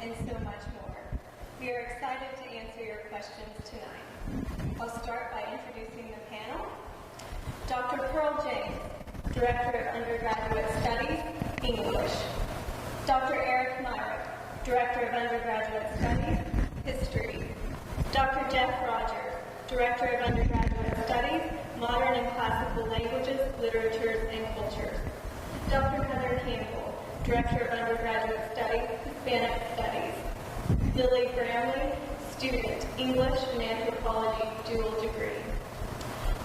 and so much more. We are excited to answer your questions tonight. I'll start by introducing the panel. Dr. Pearl James, Director of Undergraduate Studies, English. Dr. Eric Myrick, Director of Undergraduate Studies, History. Dr. Jeff Rogers, Director of Undergraduate Studies, Modern and Classical Languages, Literatures, and Cultures. Dr. Heather Campbell, Director of Undergraduate Studies, Hispanic Studies. Lily Bramley, Student, English and Anthropology, dual degree.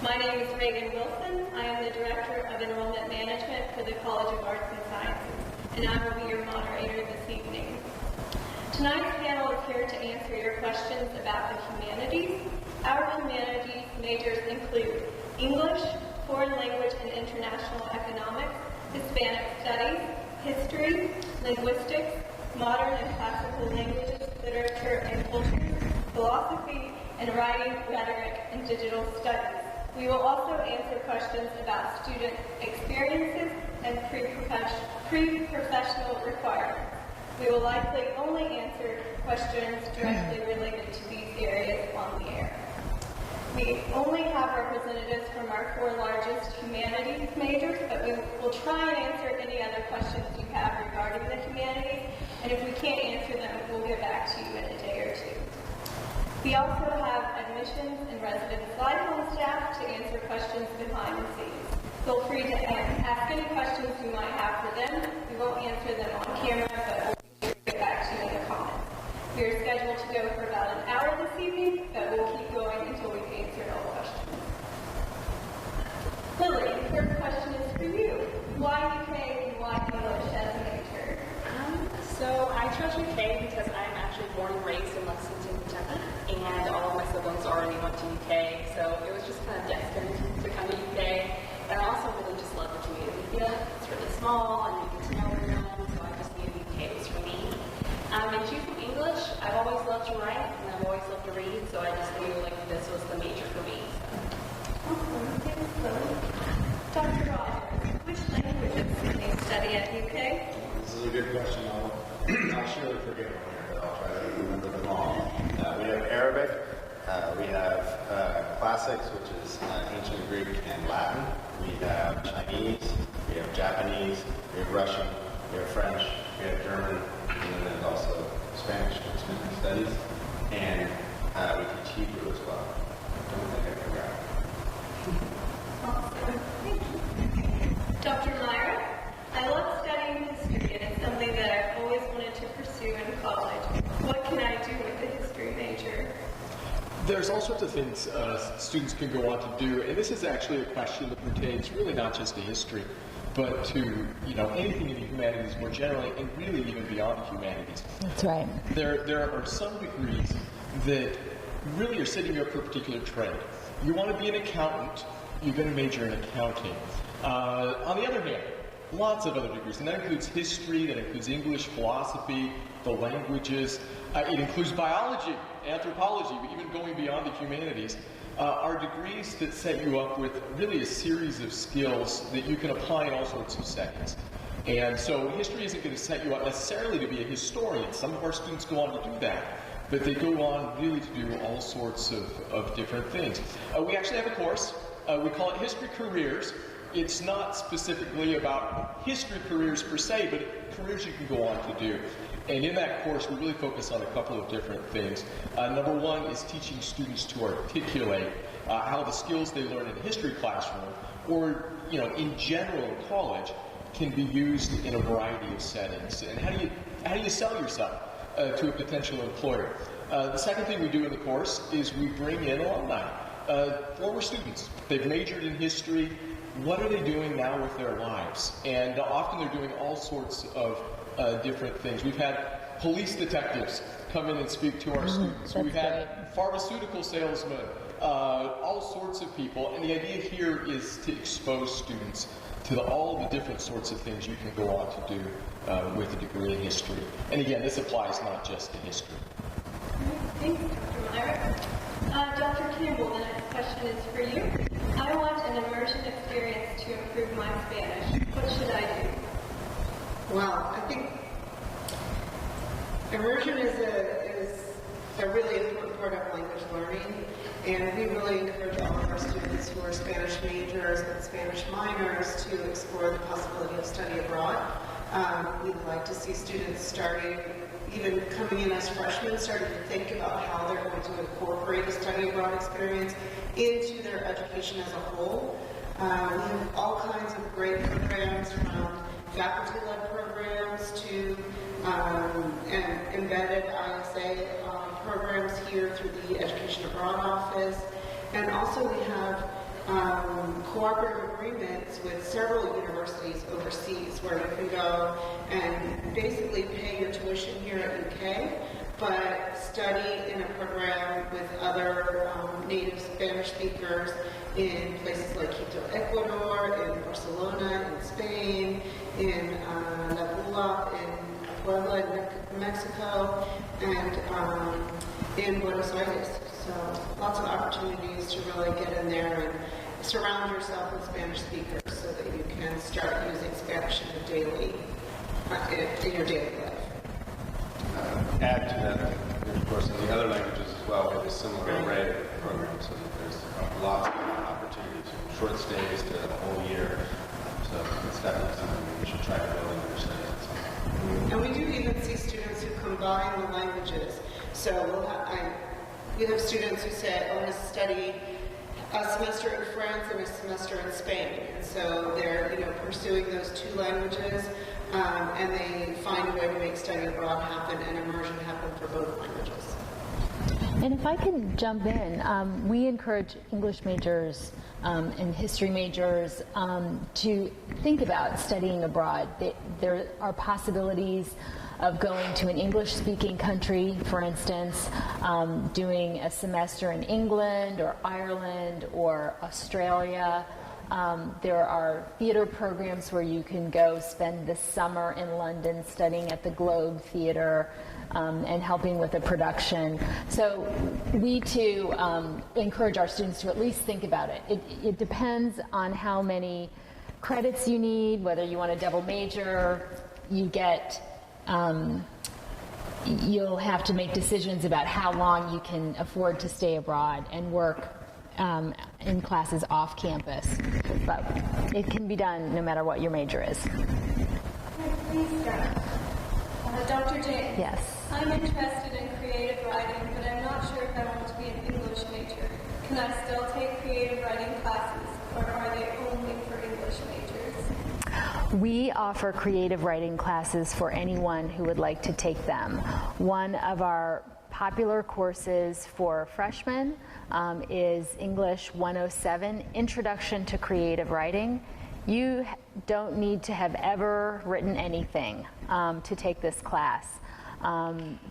My name is Reagan Wilson. I am the Director of Enrollment Management for the College of Arts and Sciences, and I will be your moderator this evening. Tonight's panel is here to answer your questions about the humanities. Our humanities majors include English, Foreign Language and International Economics, Hispanic Studies, History, Linguistics, Modern and Classical Languages, Literature and Culture, Philosophy, and Writing, Rhetoric, and Digital Studies. We will also answer questions about student experiences and pre-professional requirements. We will likely only answer questions directly related to these areas on the air. We only have representatives from our 4 largest humanities majors, but we will try and answer any other questions you have regarding the humanities, and if we can't answer them, we'll get back to you in a day or two. We also have admissions and residence life on staff to answer questions behind the scenes. Feel free to ask any questions you might have for them. We won't answer them on camera, but we'll get back to you in the comments. We are scheduled to go for about an hour this evening, but we'll keep going until we've answered all questions. Lily, the first question is for you. Why UK and why English as a major? So I chose UK because I'm actually born and raised in Lexington, Kentucky, and all of my siblings already went to UK, so it was just kind of destined to come to UK. And I also really just love the community feel. It's really small, and you get to know everyone, so I just knew UK was for me. And choosing English, I've always loved to write, and I've always loved to read, so I just knew like this was the major for me. Awesome, thanks, Lily. Dr. Rogers, which languages do you study at UK? This is a good question. I'll surely forget one here, but I'll try to remember them all. We have Arabic, we have Classics, which is ancient Greek and Latin. We have Chinese, we have Japanese, we have Russian, we have French, we have German, and then there's also Spanish, Hispanic Studies, and we teach Hebrew as well. I don't think I forgot. Awesome, thank you. Dr. Myra, I love studying history, and it's something that I've always wanted to pursue in college. What can I do with a history major? There's all sorts of things students can go on to do, and this is actually a question that pertains really not just to history, but to anything in the humanities more generally, and really even beyond the humanities. That's right. There are some degrees that really are setting you up for a particular trade. You want to be an accountant, you're going to major in accounting. On the other hand, lots of other degrees, and that includes history, that includes English, philosophy, the languages, it includes biology, anthropology, even going beyond the humanities, are degrees that set you up with really a series of skills that you can apply in all sorts of settings. And so history isn't going to set you up necessarily to be a historian. Some of our students go on to do that, but they go on really to do all sorts of different things. We actually have a course. We call it History Careers. It's not specifically about history careers per se, but careers you can go on to do. And in that course, we really focus on a couple of different things. Number one is teaching students to articulate how the skills they learn in a history classroom, or in general in college, can be used in a variety of settings. And how do you sell yourself to a potential employer? The second thing we do in the course is we bring in alumni, former students. They've majored in history. What are they doing now with their lives? And often they're doing all sorts of different things. We've had police detectives come in and speak to our students. We've had pharmaceutical salesmen, all sorts of people. And the idea here is to expose students to all the different sorts of things you can go on to do with a degree in history. And again, this applies not just to history. Thank you, Dr. Myrick. Dr. Campbell, the next question is for you. I want an immersion experience to improve my Spanish. What should I do? Well, I think Immersion is a really important part of language learning, and we really encourage all of our students who are Spanish majors and Spanish minors to explore the possibility of study abroad. We'd like to see students starting, even coming in as freshmen, starting to think about how they're going to incorporate a study abroad experience into their education as a whole. We have all kinds of great programs, from faculty-led programs to and embedded ISA programs here through the Education Abroad Office. And also we have cooperative agreements with several universities overseas where you can go and basically pay your tuition here at UK, but study in a program with other native Spanish speakers in places like Quito, Ecuador, in Barcelona, in Spain, in La Bula, in Puebla, in Mexico, and in Buenos Aires. So lots of opportunities to really get in there and surround yourself with Spanish speakers so that you can start using Spanish in your daily life. Add to that, of course, in the other languages as well, we have a similar array of programs, so that there's lots of opportunities, from short stays to a whole year. So it's definitely something we should try to build into your studies. And we do even see students who combine the languages. So we have students who say, I want to study a semester in France and a semester in Spain. And so they're pursuing those two languages, and they find a way to make study abroad happen and immersion happen for both languages. And if I can jump in, we encourage English majors and history majors to think about studying abroad. There are possibilities of going to an English-speaking country, for instance, doing a semester in England or Ireland or Australia. There are theater programs where you can go spend the summer in London studying at the Globe Theatre and helping with a production. So we too encourage our students to at least think about it. It depends on how many credits you need, whether you want a double major. You'll have to make decisions about how long you can afford to stay abroad and work in classes off campus. But it can be done no matter what your major is. Please start. Dr. James. Yes. I'm interested in creative writing, but I'm not sure if I want to be an English major. Can I still take creative writing classes, or are they only for English majors? We offer creative writing classes for anyone who would like to take them. One of our popular courses for freshmen is English 107, Introduction to Creative Writing. You don't need to have ever written anything to take this class,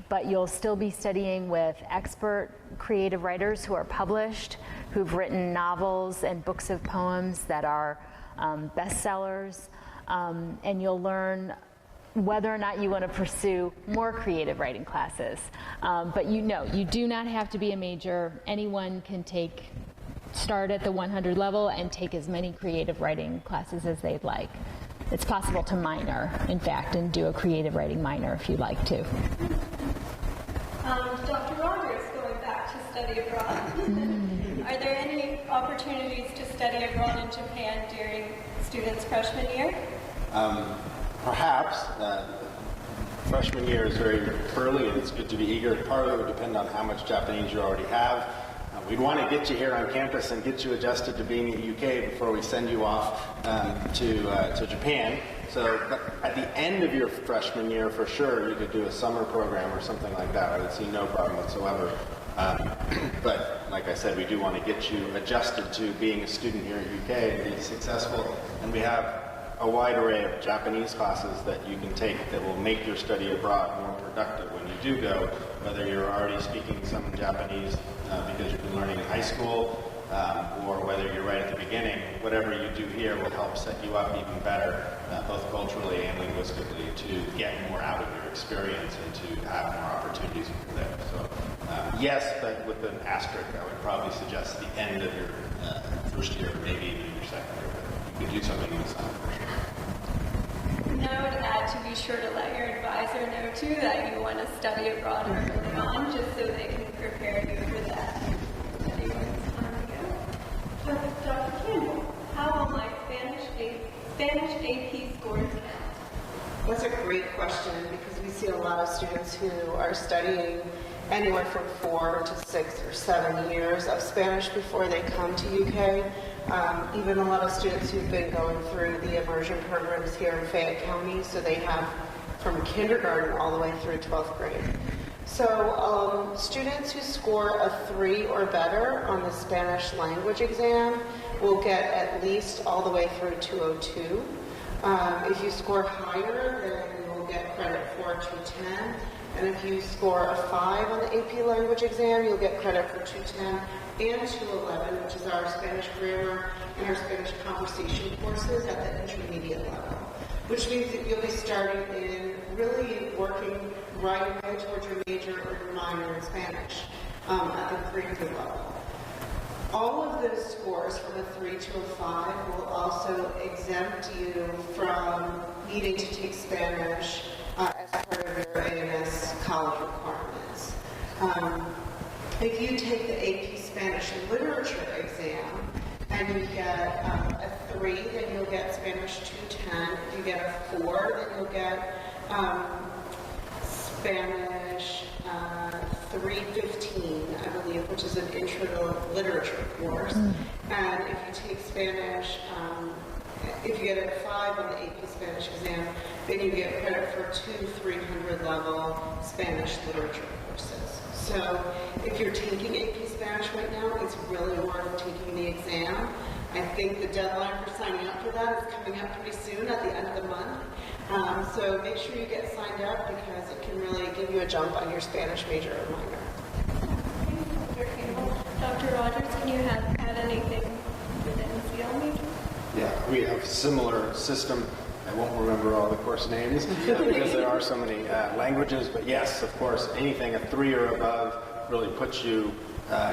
but you'll still be studying with expert creative writers who are published, who've written novels and books of poems that are bestsellers, and you'll learn whether or not you want to pursue more creative writing classes. But you do not have to be a major. Anyone can start at the 100 level and take as many creative writing classes as they'd like. It's possible to minor, in fact, and do a creative writing minor if you'd like to. Dr. Rogers, going back to study abroad, are there any opportunities to study abroad in Japan during students' freshman year? Perhaps. Freshman year is very early, and it's good to be eager. Part of it would depend on how much Japanese you already have. We'd want to get you here on campus and get you adjusted to being in the UK before we send you off to Japan. So but at the end of your freshman year, for sure, you could do a summer program or something like that. I would see no problem whatsoever. But like I said, we do want to get you adjusted to being a student here at UK and be successful. And we have a wide array of Japanese classes that you can take that will make your study abroad more productive when you do go, whether you're already speaking some Japanese because you've been learning in high school, or whether you're right at the beginning. Whatever you do here will help set you up even better, both culturally and linguistically, to get more out of your experience and to have more opportunities when you're there. So yes, but with an asterisk, I would probably suggest the end of your first year, maybe even your second year. But you could do something in the summer for sure. note to be sure to let your advisor know too that you want to study abroad early on, just so they can prepare you for that study when it's time to go. Dr. Campbell, how will my Spanish AP scores count? That's a great question because we see a lot of students who are studying anywhere from 4 to 6 or 7 years of Spanish before they come to UK. Even a lot of students who've been going through the immersion programs here in Fayette County, so they have from kindergarten all the way through 12th grade. So students who score a 3 or better on the Spanish language exam will get at least all the way through 202. If you score higher, then you'll get credit for 210. And if you score a 5 on the AP language exam, you'll get credit for 210 and 211, which is our Spanish grammar and our Spanish conversation courses at the intermediate level. Which means that you'll be starting in really working right away towards your major or your minor in Spanish at the pre-good level. All of those scores from a 3 to a 5 will also exempt you from needing to take Spanish as part of your A&S college requirements. If you take the AP Spanish Literature exam and you get a 3, then you'll get Spanish 210. If you get a 4, then you'll get Spanish 315, I believe, which is an intro to literature course. And if you take Spanish, if you get a 5 on the AP Spanish exam, then you get credit for 2 300 level Spanish literature courses. So if you're taking AP Spanish right now, it's really worth taking the exam. I think the deadline for signing up for that is coming up pretty soon at the end of the month. So make sure you get signed up because it can really give you a jump on your Spanish major or minor. Dr. Campbell. Dr. Rogers, can you add anything with NCL major? Yeah, we have a similar system. I won't remember all the course names because there are so many languages, but yes, of course, anything a 3 or above really puts you,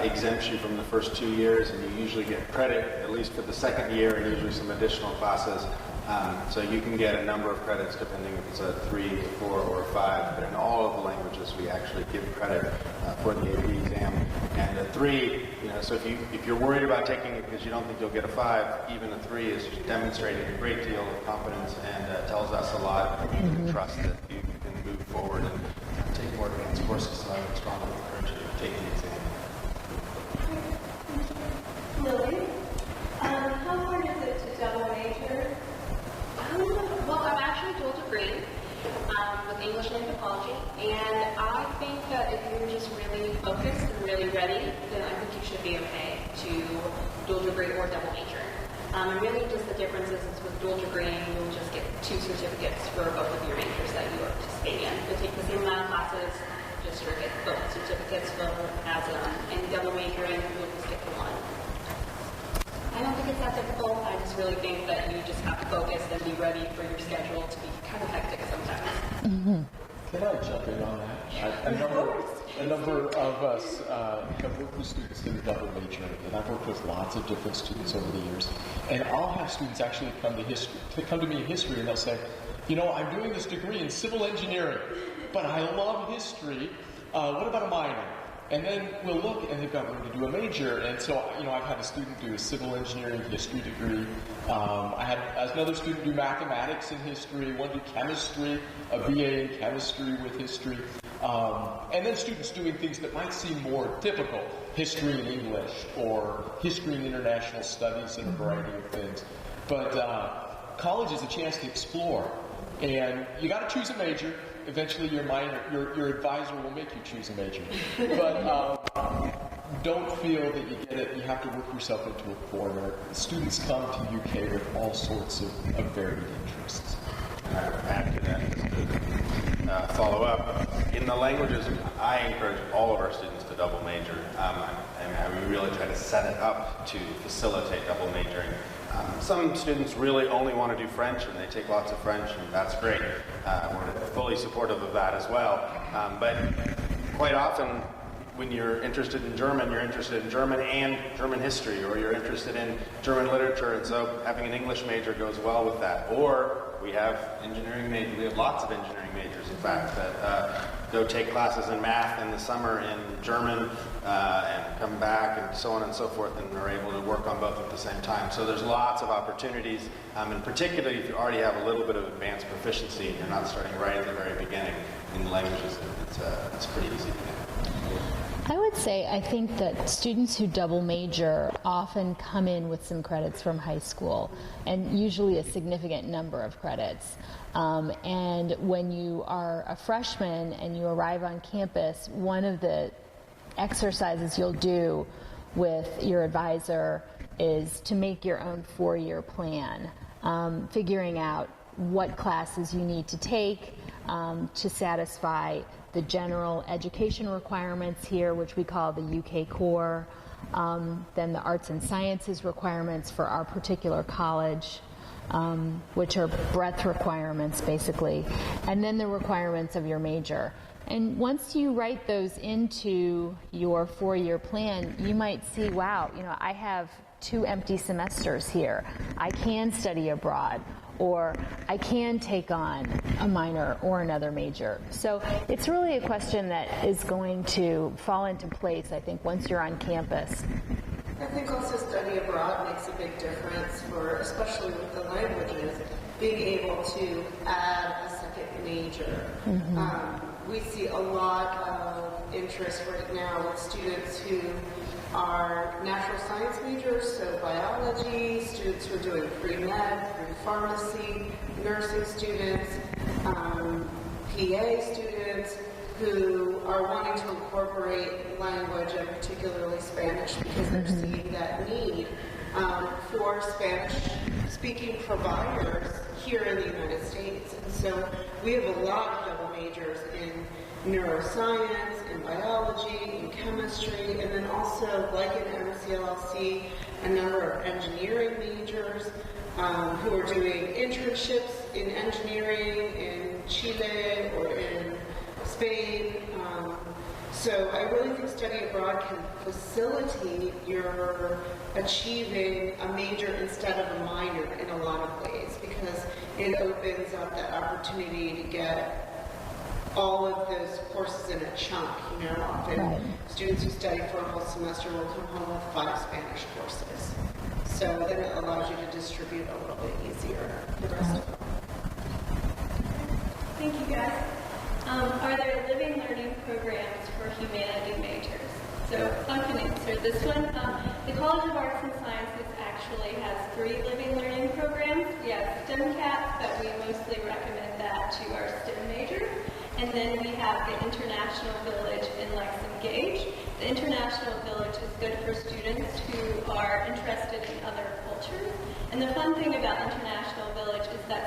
exempts you from the first 2 years, and you usually get credit, at least for the second year, and usually some additional classes. So you can get a number of credits depending if it's a 3, 4, or a 5, but in all of the languages we actually give credit for the AP exam. And a 3, so if you're worried about taking it because you don't think you'll get a 5, even a 3 is demonstrating a great deal of competence and tells us a lot, and we can trust that you can move forward and take more advanced courses. So I would strongly encourage you to take the exam. Lily, how hard is it to double major? Well, I'm actually dual degree with English and anthropology, and I think that if you're just really focused and really ready, then I think you should be okay to dual degree or double major. And really just the difference is with dual degree, you'll just get 2 certificates for both of your majors that you are participating in. You'll take the same amount of classes, just get both certificates for as and double majoring, you'll just get the 1. I don't think it's that difficult. I just really think that you just have to focus and be ready for your schedule to be kind of hectic sometimes. Can I jump in on that? A number of us have worked with students in the double major, and I've worked with lots of different students over the years. And I'll have students actually come to me in history, and they'll say, I'm doing this degree in civil engineering, but I love history. What about a minor? And then we'll look, and they've got room to do a major. And so, I've had a student do a civil engineering history degree. I had another student do mathematics and history, one do chemistry, a BA in chemistry with history. And then students doing things that might seem more typical, history and English, or history and international studies, and a variety of things. But college is a chance to explore. And you got to choose a major. Eventually your advisor will make you choose a major. But don't feel that you get it. You have to work yourself into a corner. Students come to UK with all sorts of varied interests. And I would add to that, just to follow up, in the languages, I encourage all of our students to double major. And we really try to set it up to facilitate double majoring. Some students really only want to do French, and they take lots of French, and that's great. We're fully supportive of that as well. But quite often, when you're interested in German, you're interested in German and German history, or you're interested in German literature, and so having an English major goes well with that. Or we have engineering majors, we have lots of engineering majors, in fact, that go take classes in math in the summer in German and come back and so on and so forth, and are able to work on both at the same time. So there's lots of opportunities, and particularly if you already have a little bit of advanced proficiency and you're not starting right at the very beginning in languages, it's pretty easy to do. I would say I think that students who double major often come in with some credits from high school, and usually a significant number of credits. And when you are a freshman and you arrive on campus, one of the exercises you'll do with your advisor is to make your own 4-year plan, figuring out what classes you need to take to satisfy the general education requirements here, which we call the UK core, then the arts and sciences requirements for our particular college, which are breadth requirements basically, and then the requirements of your major. And once you write those into your 4-year plan, you might see, wow, I have 2 empty semesters here. I can study abroad, or I can take on a minor or another major. So it's really a question that is going to fall into place, I think, once you're on campus. I think also study abroad makes a big difference for, especially with the languages, being able to add a second major. We see a lot of interest right now with students who are natural science majors, so biology, students who are doing pre-med, pre-pharmacy, nursing students, PA students who are wanting to incorporate language, and particularly Spanish, because they're seeing that need for Spanish-speaking providers here in the United States. And so we have a lot of double majors in neuroscience, in biology, in chemistry, and then also, like in MCLLC, a number of engineering majors who are doing internships in engineering in Chile or in Spain. So I really think study abroad can facilitate your achieving a major instead of a minor in a lot of ways, because it opens up that opportunity to get all of those courses in a chunk. Often students who study for a whole semester will come home with 5 Spanish courses. So then it allows you to distribute a little bit easier the rest of them. Thank you, guys. Are there living learning programs for humanities majors? So I can answer this one. The College of Arts and Sciences actually has 3 living learning programs. We have STEM CAP, but we mostly recommend that to our STEM majors. And then we have the International Village in Lexington Gage. The International Village is good for students who are interested in other cultures. And the fun thing about International Village is that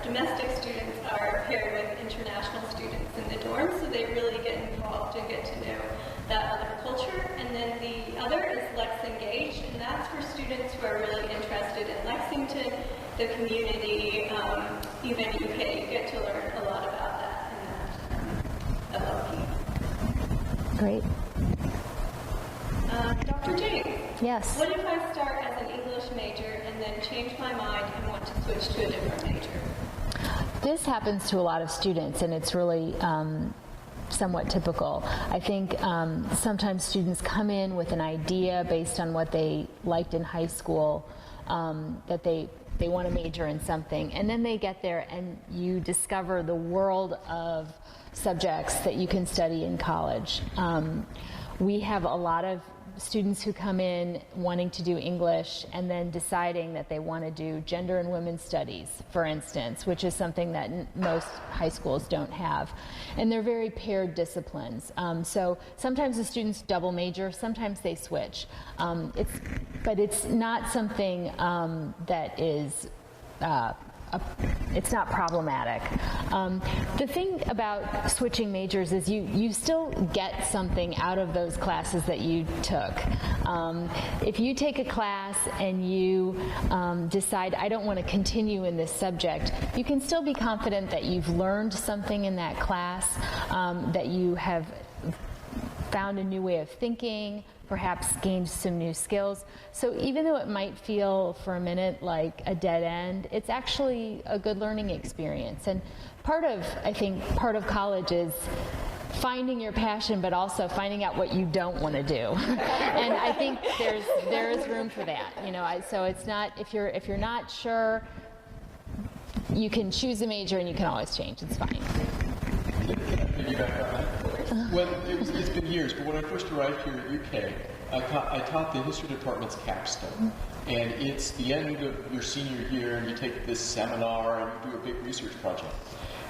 domestic students are paired with international students in the dorm, so they really get involved and get to know that other culture. And then the other is Lexington Gage, and that's for students who are really interested in Lexington, the community, even UK. You get to learn a lot about that in that LLP. Great. Dr. James. Yes. What if I start as an English major and then change my mind and want to switch to a different major? This happens to a lot of students, and it's really somewhat typical. I think sometimes students come in with an idea based on what they liked in high school, that they want to major in something, and then they get there and you discover the world of subjects that you can study in college. We have a lot of students who come in wanting to do English and then deciding that they want to do gender and women's studies, for instance, which is something that most high schools don't have. And they're very paired disciplines. So sometimes the students double major, sometimes they switch. But it's not something that is it's not problematic. The thing about switching majors is you still get something out of those classes that you took. If you take a class and you decide, I don't want to continue in this subject, you can still be confident that you've learned something in that class, that you have found a new way of thinking, perhaps gained some new skills. So even though it might feel for a minute like a dead end, it's actually a good learning experience. And I think part of college is finding your passion, but also finding out what you don't want to do. And I think there is room for that. So it's not, if you're not sure, you can choose a major and you can always change. It's fine. Well, it's been years, but when I first arrived here at UK, I taught the history department's capstone. And it's the end of your senior year, and you take this seminar and you do a big research project.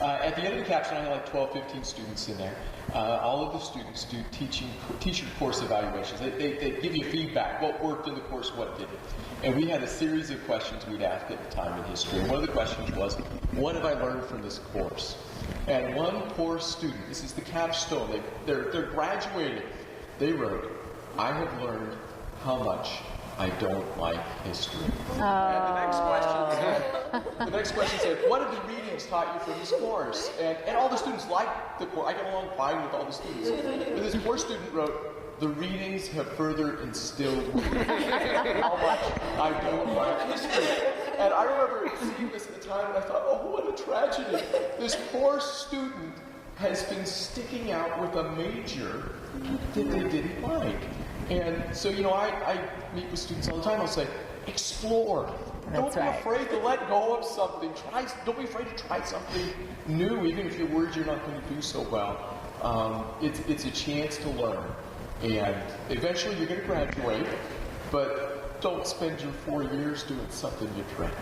At the end of the capstone, I had like 12, 15 students in there. All of the students do teacher course evaluations. They give you feedback, what worked in the course, what didn't. And we had a series of questions we'd ask at the time in history. And one of the questions was, what have I learned from this course? And one poor student, this is the capstone, they're graduating. They wrote, I have learned how much I don't like history. And the next question said, what have the readings taught you from this course? And all the students liked the course. I got along fine with all the students. But this poor student wrote, the readings have further instilled me how much I don't like history. And I remember seeing this at the time, and I thought, oh, what a tragedy. This poor student has been sticking out with a major that they didn't like. And so, I meet with students all the time. I'll say, explore. Don't be afraid to let go of something. Don't be afraid to try something new, even if you're worried you're not going to do so well. It's a chance to learn. And eventually you're going to graduate, but don't spend your 4 years doing something you dread.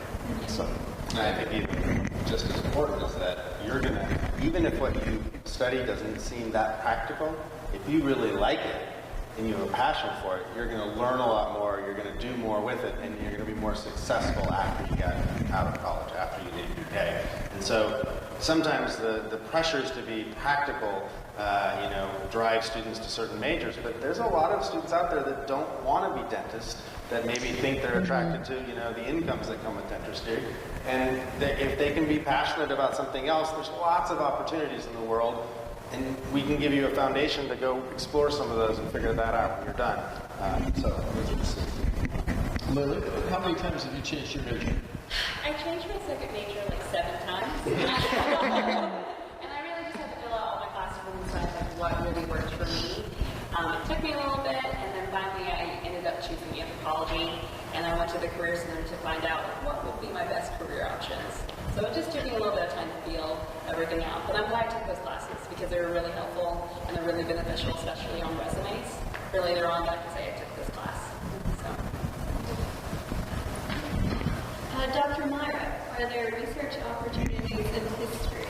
So. I think even just as important is that you're going to, even if what you study doesn't seem that practical, if you really like it, and you have a passion for it, you're going to learn a lot more, you're going to do more with it, and you're going to be more successful after you get out of college, after you leave UK. And so sometimes the pressures to be practical, drive students to certain majors, but there's a lot of students out there that don't want to be dentists, that maybe think they're attracted to, the incomes that come with dentistry. And if they can be passionate about something else, there's lots of opportunities in the world. And we can give you a foundation to go explore some of those and figure that out when you're done. Lily, how many times have you changed your major? I changed my second major like 7 times. And I really just had to fill out all my classroom and decide what really worked for me. It took me a little bit, and then finally I ended up choosing anthropology. And I went to the Career Center to find out what would be my best career options. So it just took me a little bit of time to feel everything out. But I'm glad I took those classes because they were really helpful and they're really beneficial, especially on resumes. For later on, I can say I took this class. Dr. Myra, are there research opportunities in history?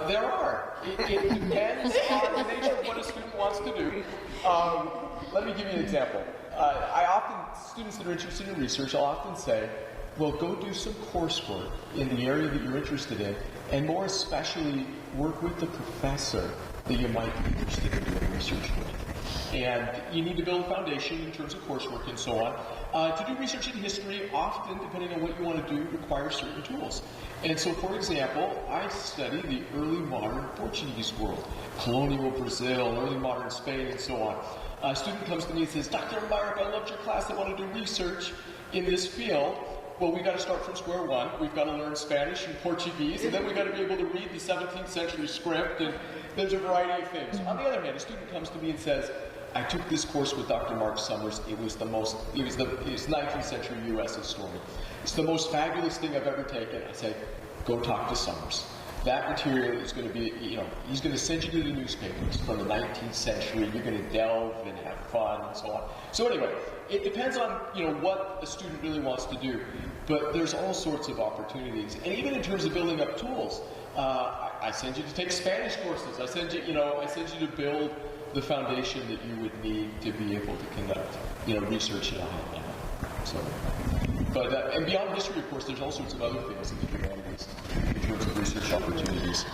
There are. It depends on the nature of what a student wants to do. Let me give you an example. Students that are interested in research, I'll often say, well, go do some coursework in the area that you're interested in, and more especially work with the professor that you might be interested in doing research with. And you need to build a foundation in terms of coursework and so on. To do research in history, often, depending on what you want to do, requires certain tools. And so, for example, I study the early modern Portuguese world, colonial Brazil, early modern Spain, and so on. A student comes to me and says, Dr. Myrick, I loved your class. I want to do research in this field. Well, we've got to start from square one. We've got to learn Spanish and Portuguese, and then we've got to be able to read the 17th century script, and there's a variety of things. On the other hand, a student comes to me and says, I took this course with Dr. Mark Summers. It was 19th century U.S. historian. It's the most fabulous thing I've ever taken. I say, go talk to Summers. That material is going to be, he's going to send you to the newspapers from the 19th century. You're going to delve and have fun and so on. So anyway, it depends on, what a student really wants to do. But there's all sorts of opportunities. And even in terms of building up tools, I send you to take Spanish courses. I send you to build the foundation that you would need to be able to conduct, research at a high level. So, but and beyond history, of course, there's all sorts of other things in the humanities in terms of research opportunities.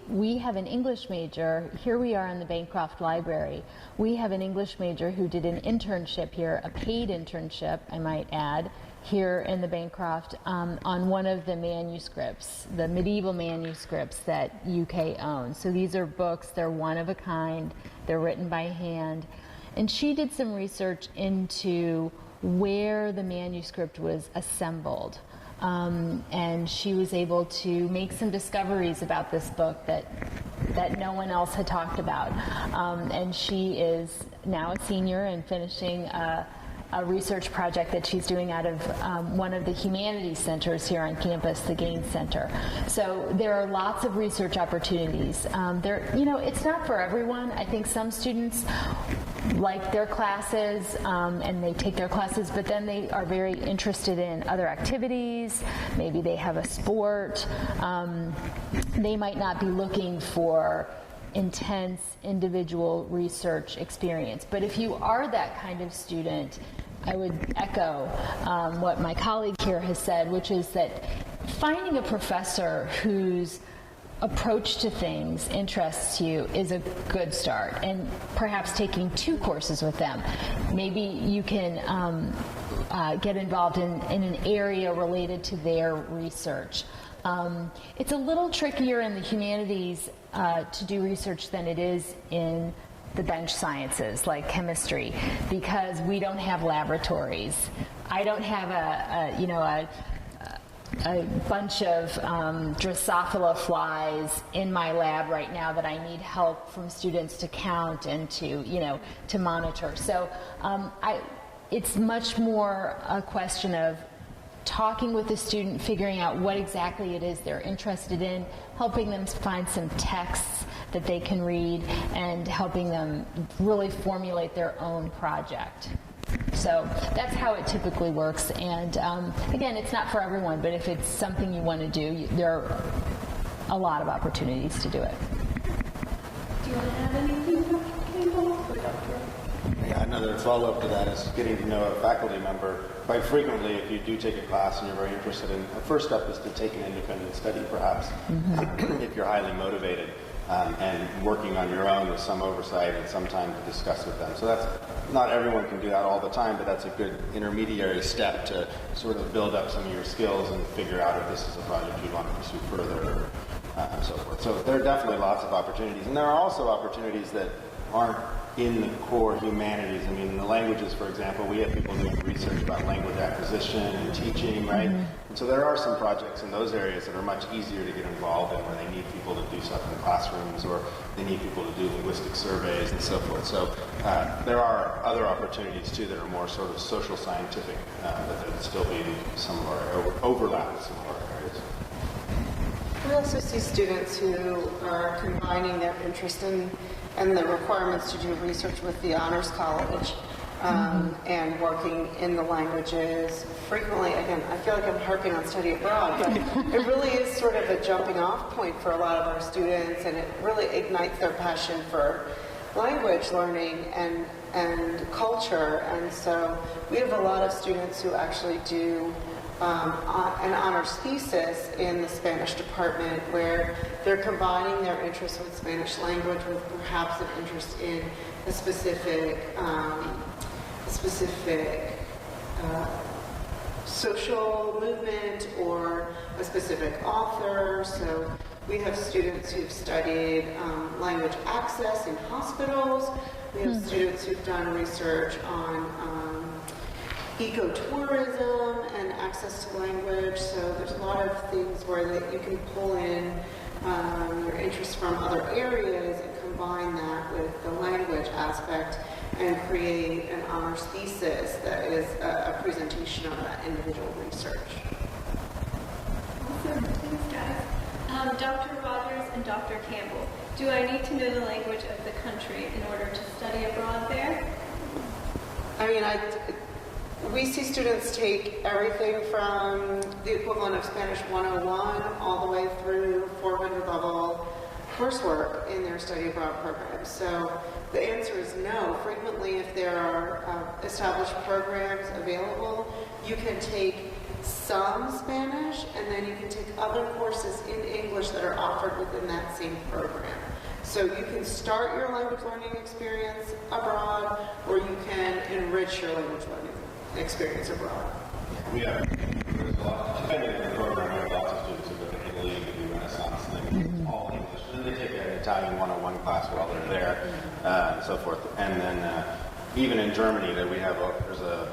We have an English major. Here we are in the Bancroft Library. We have an English major who did an internship here, a paid internship, I might add, here in the Bancroft on one of the manuscripts, the medieval manuscripts that UK owns. So these are books, they're one of a kind, they're written by hand. And she did some research into where the manuscript was assembled. And she was able to make some discoveries about this book that no one else had talked about. And she is now a senior and finishing a research project that she's doing out of one of the Humanities centers here on campus, the Gaines Center. So there are lots of research opportunities. It's not for everyone. I think some students like their classes and they take their classes, but then they are very interested in other activities. Maybe they have a sport. They might not be looking for intense individual research experience. But if you are that kind of student, I would echo what my colleague here has said, which is that finding a professor whose approach to things interests you is a good start, and perhaps taking 2 courses with them. Maybe you can get involved in an area related to their research. It's a little trickier in the humanities to do research than it is in the bench sciences like chemistry, because we don't have laboratories. I don't have a bunch of Drosophila flies in my lab right now that I need help from students to count and to monitor. So it's much more a question of talking with the student, figuring out what exactly it is they're interested in, helping them find some texts that they can read, and helping them really formulate their own project. So that's how it typically works. And again, it's not for everyone, but if it's something you want to do, there are a lot of opportunities to do it. Do you want to add anything, Dr. Campbell or Dr.? Yeah, another follow-up to that is getting to know a faculty member. Quite frequently, if you do take a class and you're very interested in, the first step is to take an independent study, perhaps, if you're highly motivated, and working on your own with some oversight and some time to discuss with them. So that's, not everyone can do that all the time, but that's a good intermediary step to sort of build up some of your skills and figure out if this is a project you want to pursue further, and so forth. So there are definitely lots of opportunities. And there are also opportunities that aren't in the core humanities. I mean, in the languages, for example, we have people doing research about language acquisition and teaching, right? And so there are some projects in those areas that are much easier to get involved in, where they need people to do stuff in classrooms, or they need people to do linguistic surveys and so forth. So there are other opportunities, too, that are more sort of social scientific, but there would still be some of our overlap with some of our areas. We also see students who are combining their interest in and the requirements to do research with the Honors College and working in the languages. Frequently, again, I feel like I'm harping on study abroad, but it really is sort of a jumping off point for a lot of our students, and it really ignites their passion for language learning and culture. And so we have a lot of students who actually do an honors thesis in the Spanish department, where they're combining their interest with Spanish language with perhaps an interest in a specific social movement or a specific author. So we have students who've studied language access in hospitals. We have students who've done research on ecotourism and access to language. So there's a lot of things where that you can pull in your interests from other areas and combine that with the language aspect and create an honors thesis that is a presentation of that individual research. Awesome. Thanks, guys. Dr. Rogers and Dr. Campbell, do I need to know the language of the country in order to study abroad there? I mean, we see students take everything from the equivalent of Spanish 101 all the way through 400 level coursework in their study abroad program. So the answer is no. Frequently, if there are established programs available, you can take some Spanish, and then you can take other courses in English that are offered within that same program. So you can start your language learning experience abroad, or you can enrich your language learning experience abroad. We have, there's a lot, depending on the program, we have lots of students who go to Italy and do Renaissance things, it's all English. And then they take an Italian 101 class while they're there, and so forth. And then even in Germany, that we have there's a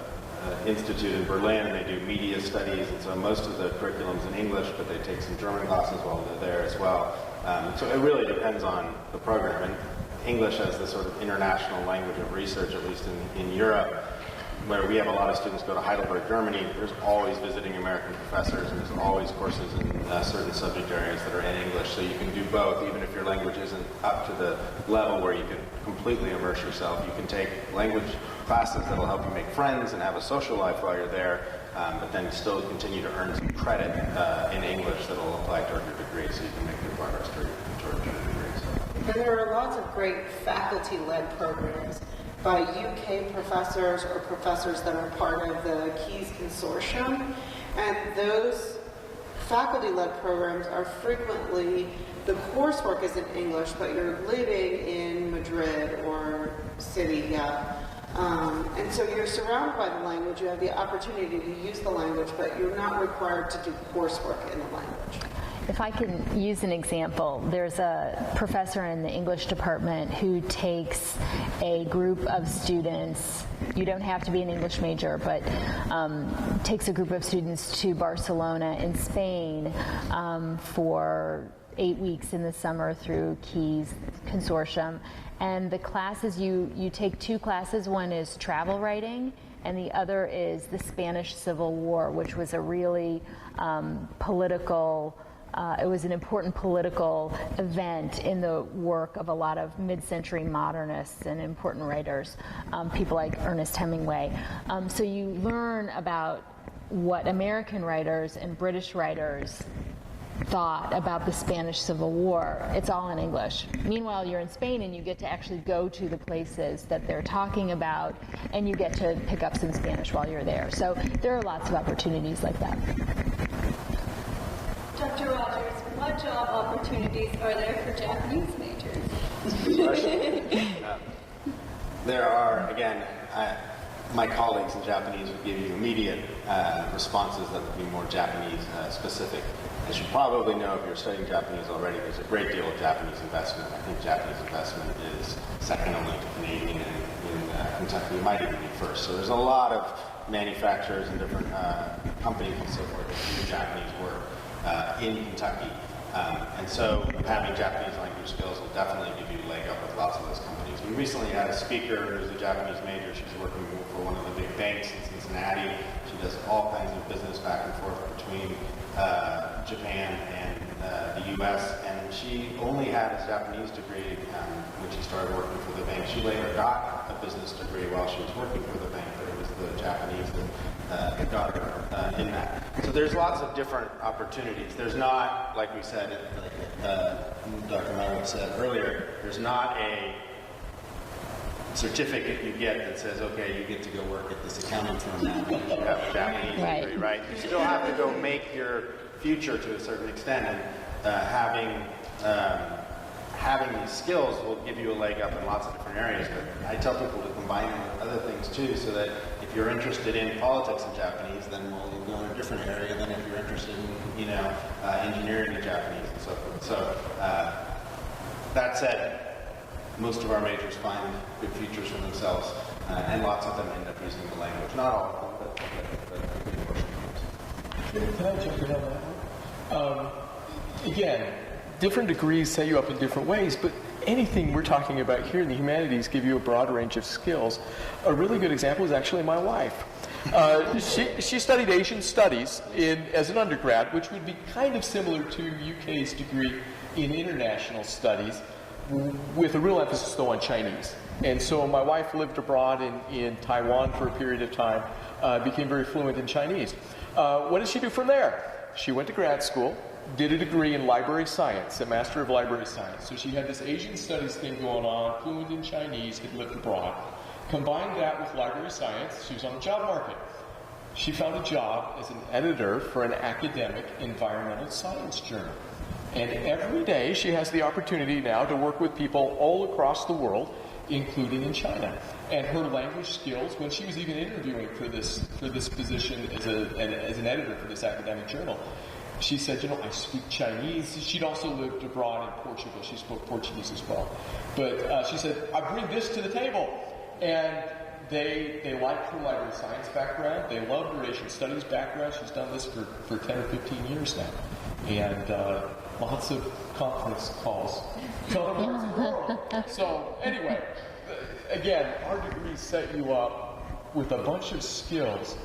institute in Berlin, and they do media studies, and so most of the curriculum's in English, but they take some German classes while they're there as well. So it really depends on the program. And English as the sort of international language of research, at least in Europe, where we have a lot of students go to Heidelberg, Germany, there's always visiting American professors, and there's always courses in certain subject areas that are in English, so you can do both. Even if your language isn't up to the level where you can completely immerse yourself, you can take language classes that will help you make friends and have a social life while you're there, but then still continue to earn some credit in English that will apply toward your degree, so you can make good progress toward your degree. So. And there are lots of great faculty-led programs by UK professors or professors that are part of the KEYS consortium, and those faculty-led programs are frequently, the coursework is in English, but you're living in Madrid or city, and so you're surrounded by the language, you have the opportunity to use the language, but you're not required to do coursework in the language. If I can use an example, there's a professor in the English department who takes a group of students, you don't have to be an English major, but takes a group of students to Barcelona in Spain for 8 weeks in the summer through KEYS consortium. And the classes, you take 2 classes, one is travel writing, and the other is the Spanish Civil War, which was a really political, it was an important political event in the work of a lot of mid-century modernists and important writers, people like Ernest Hemingway. So you learn about what American writers and British writers thought about the Spanish Civil War. It's all in English. Meanwhile, you're in Spain and you get to actually go to the places that they're talking about, and you get to pick up some Spanish while you're there. So there are lots of opportunities like that. Dr. Rogers, what job opportunities are there for Japanese majors? There are, again, my colleagues in Japanese would give you immediate responses that would be more Japanese specific. As you probably know, if you're studying Japanese already, there's a great deal of Japanese investment. I think Japanese investment is second only to Canadian, and in Kentucky it might even be first. So there's a lot of manufacturers and different companies and so forth that do Japanese work in Kentucky. And so having Japanese language skills will definitely give you a leg up with lots of those companies. We recently had a speaker who's a Japanese major. She's working for one of the big banks in Cincinnati. She does all kinds of business back and forth between Japan and the U.S. And she only had a Japanese degree when she started working for the bank. She later got a business degree while she was working for the bank, but it was the Japanese that got her in that. So there's lots of different opportunities. There's not, like we said, like Dr. Myron said earlier, there's not a certificate you get that says, okay, you get to go work at this accounting firm now because you have a Japanese degree, right? You still have to go make your future to a certain extent, and having these skills will give you a leg up in lots of different areas. But I tell people to combine them with other things too, so that if you're interested in politics in Japanese, then you'll go in a different area than if you're interested in, engineering in Japanese and so forth. So that said, most of our majors find good futures for themselves, and lots of them end up using the language. Not all of them, but a good portion of them. Can I jump in on that one? Again, different degrees set you up in different ways, but anything we're talking about here in the humanities give you a broad range of skills. A really good example is actually my wife. She studied Asian studies as an undergrad, which would be kind of similar to UK's degree in international studies, with a real emphasis though on Chinese. And so my wife lived abroad in Taiwan for a period of time, became very fluent in Chinese. What did she do from there? She went to grad school, did a degree in library science, a Master of Library Science. So she had this Asian studies thing going on, fluent in Chinese, had lived abroad. Combined that with library science, she was on the job market. She found a job as an editor for an academic environmental science journal. And every day she has the opportunity now to work with people all across the world including in China. And her language skills, when she was even interviewing for this position as an editor for this academic journal, she said, you know, I speak Chinese. She'd also lived abroad in Portugal. She spoke Portuguese as well. But she said, I bring this to the table. And they liked her library science background. They loved her Asian studies background. She's done this for 10 or 15 years now. And lots of conference calls to other parts of the world. So anyway, again, our degrees set you up with a bunch of skills.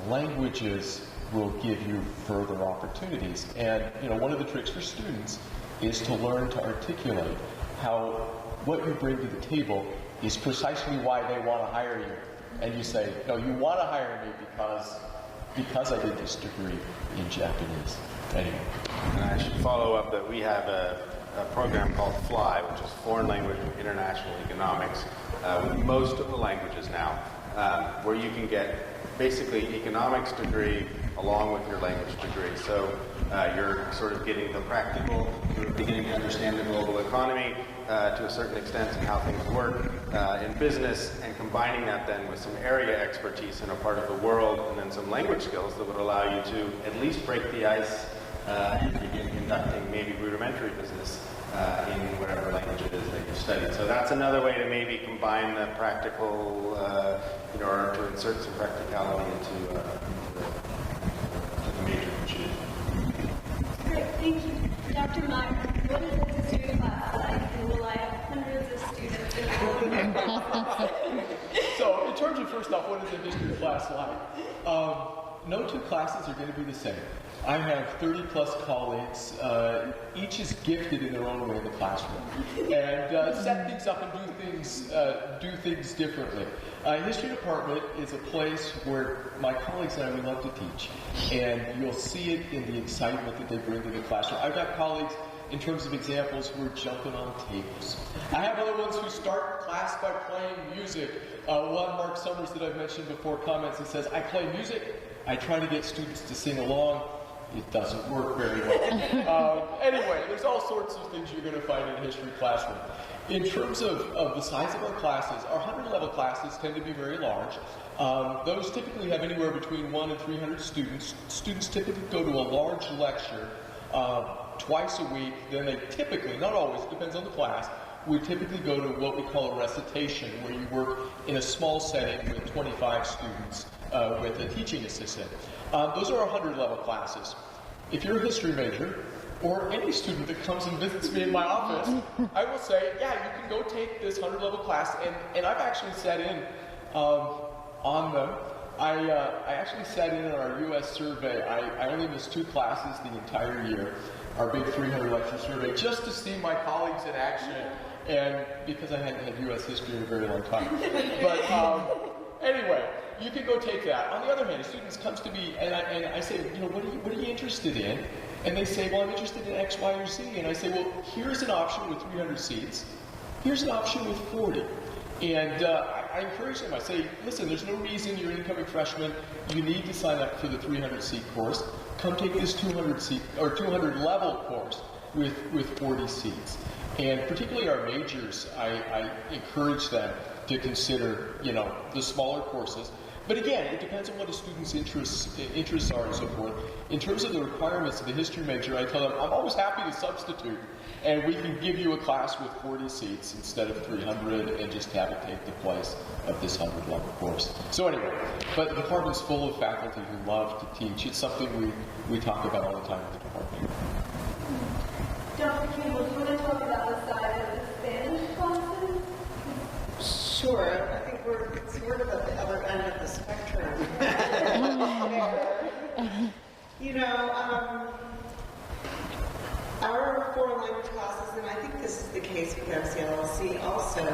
Languages will give you further opportunities. And you know, one of the tricks for students is to learn to articulate how what you bring to the table is precisely why they want to hire you. And you say, no, you want to hire me because I did this degree in Japanese. Anyway. And I should follow up that we have a program called FLY, which is Foreign Language and International Economics, with most of the languages now, where you can get basically economics degree along with your language degree. So you're sort of getting the practical, you're beginning to understand the global economy to a certain extent and how things work in business, and combining that then with some area expertise in a part of the world, and then some language skills that would allow you to at least break the ice and begin conducting maybe rudimentary business in whatever language it is that you studied. So that's another way to maybe combine the practical, or to insert some practicality into the major you choose. Great, thank you. Dr. Meyer, what is a history class like, and will I have hundreds of students in So in terms of, first off, what is a history class like? No two classes are going to be the same. I have 30 plus colleagues, each is gifted in their own way in the classroom, and set things up and do things differently. History department is a place where my colleagues and I would love to teach, and you'll see it in the excitement that they bring to the classroom. I've got colleagues, in terms of examples, who are jumping on tables. I have other ones who start class by playing music. One, Mark Summers, that I've mentioned before, comments and says, I play music, I try to get students to sing along. It doesn't work very well. Anyway, there's all sorts of things you're going to find in a history classroom. In terms of the size of our classes, our 100-level classes tend to be very large. Those typically have anywhere between 1 and 300 students. Students typically go to a large lecture twice a week. Then they typically, not always, depends on the class, we typically go to what we call a recitation, where you work in a small setting with 25 students with a teaching assistant. Those are our 100-level classes. If you're a history major, or any student that comes and visits me in my office, I will say, yeah, you can go take this 100-level class, and I've actually sat in on them. I actually sat in on our U.S. survey. I only missed 2 classes the entire year, our big 300-lecture survey, just to see my colleagues in action, and because I hadn't had U.S. history in a very long time. But anyway, you can go take that. On the other hand, a student comes to me, and I say, what are you interested in? And they say, well, I'm interested in X, Y, or Z. And I say, well, here's an option with 300 seats. Here's an option with 40. And I encourage them. I say, listen, there's no reason you're an incoming freshman. You need to sign up for the 300-seat course. Come take this 200-seat or 200-level course with 40 seats. And particularly our majors, I encourage them to consider, the smaller courses. But again, it depends on what a student's interests are and so forth. In terms of the requirements of the history major, I tell them, I'm always happy to substitute, and we can give you a class with 40 seats instead of 300 and just have it take the place of this 100-level course. So anyway, but the department's full of faculty who love to teach. It's something we talk about all the time in the department. Dr. Campbell, do you want to talk about the size of the Spanish classes? Sure. I think we're sort of at the other end of the spectrum. Our foreign language classes, and I think this is the case with FCLLC also,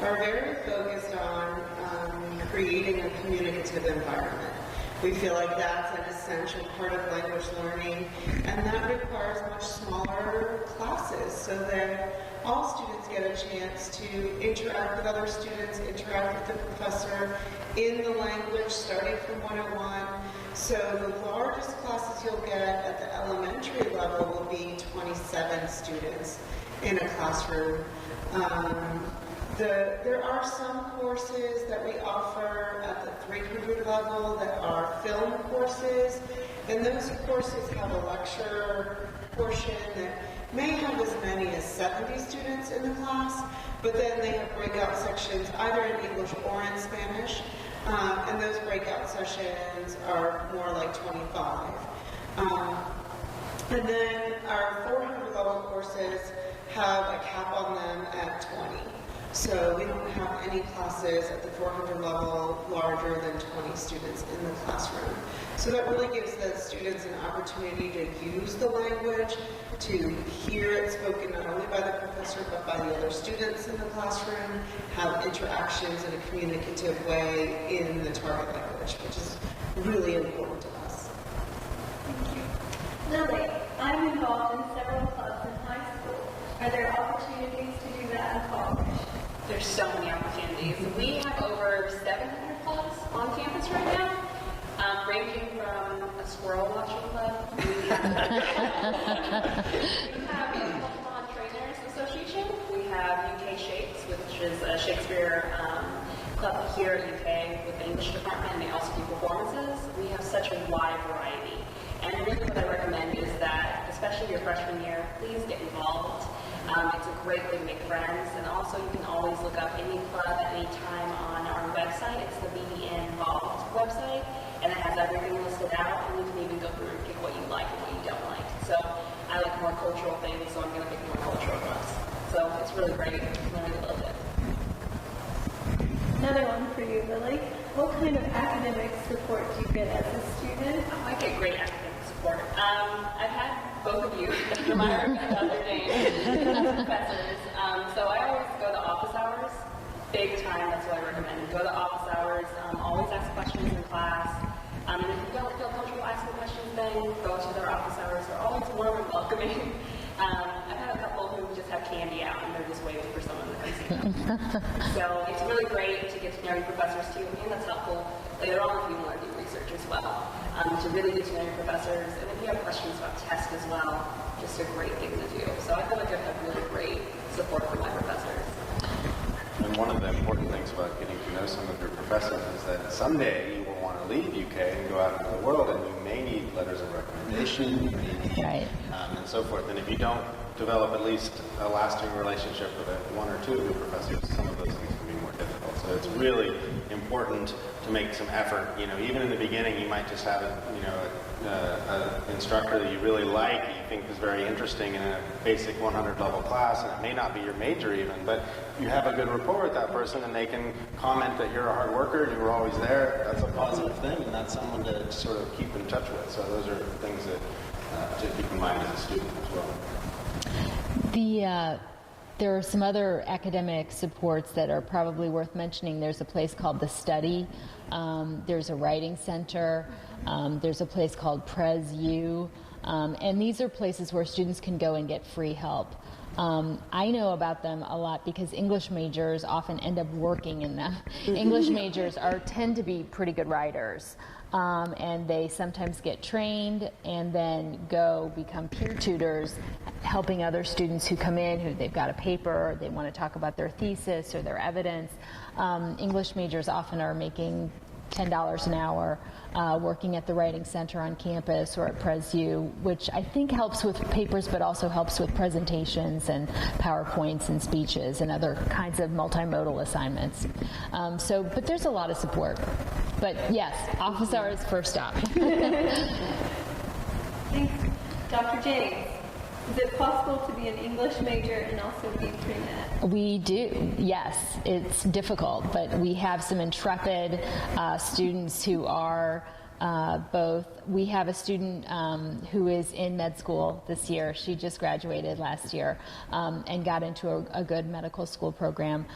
are very focused on creating a communicative environment. We feel like that's an essential part of language learning, and that requires much smaller classes so that all students get a chance to interact with other students, interact with the professor in the language, starting from 101. So the largest classes you'll get at the elementary level will be 27 students in a classroom. There are some courses that we offer at the 300 level that are film courses, and those courses have a lecture portion that may have as many as 70 students in the class, but then they have breakout sections either in English or in Spanish, and those breakout sessions are more like 25. And then our 400 level courses have a cap on them at 20. So we don't have any classes at the 400 level larger than 20 students in the classroom. So that really gives the students an opportunity to use the language, to hear it spoken not only by the professor but by the other students in the classroom, have interactions in a communicative way in the target language, which is really important to us. Thank you. Lily, I'm involved in several clubs in high school. Are there opportunities to do that in college? There's so many opportunities. We have over 700 clubs on campus right now, ranging from a squirrel watching club. We have the Pokemon Trainers Association. We have UK Shakes, which is a Shakespeare club here at UK with the English department, and they also do performances. We have such a wide variety. And really what I recommend is that, especially your freshman year, please get involved. It's a great way to make friends, and also you can always look up any club at any time on our website. It's the BBN Involved website, and it has everything listed out, and you can even go through and pick what you like and what you don't like. So I like more cultural things, so I'm going to pick more cultural clubs. So it's really great. I really love it. Another one for you, Lily. What kind of academic support do you get as a student? I get great academic support. I've had both of you, Dr. Meyer and Dr. James, professors. So I always go to office hours. Big time, that's what I recommend. Go to office hours. Always ask questions in class. And if you don't feel comfortable asking questions, then go to their office hours. They're always warm and welcoming. I've had a couple who just have candy out and they're just waiting for someone to come see them. So it's really great to get to know your professors too, and that's helpful later on if you want to do research as well. To really get to know your professors, and if you have questions about tests as well, just a great thing to do. So I feel like I've had really great support from my professors. And one of the important things about getting to know some of your professors is that someday you will want to leave UK and go out into the world, and you may need letters of recommendation, you may need, and so forth. And if you don't develop at least a lasting relationship with one or two of your professors, some of those things can be more difficult. So it's really important to make some effort. You know, even in the beginning, you might just have an instructor that you really like, you think is very interesting in a basic 100 level class, and it may not be your major even, but you have a good rapport with that person, and they can comment that you're a hard worker and you were always there. That's a positive thing, and that's someone to sort of keep in touch with. So those are things that to keep in mind as a student as well. There are some other academic supports that are probably worth mentioning. There's a place called The Study. There's a writing center. There's a place called Pres U. And these are places where students can go and get free help. I know about them a lot because English majors often end up working in them. English majors tend to be pretty good writers. And they sometimes get trained and then go become peer tutors, helping other students who come in who they've got a paper, or they want to talk about their thesis or their evidence. English majors often are making $10 an hour working at the Writing Center on campus or at Pres U, which I think helps with papers but also helps with presentations and PowerPoints and speeches and other kinds of multimodal assignments. But there's a lot of support. But yes, office hours first stop. Thanks. Dr. James, is it possible to be an English major and also be pre-med? We do, yes. It's difficult, but we have some intrepid students who are both. We have a student who is in med school this year. She just graduated last year and got into a good medical school program.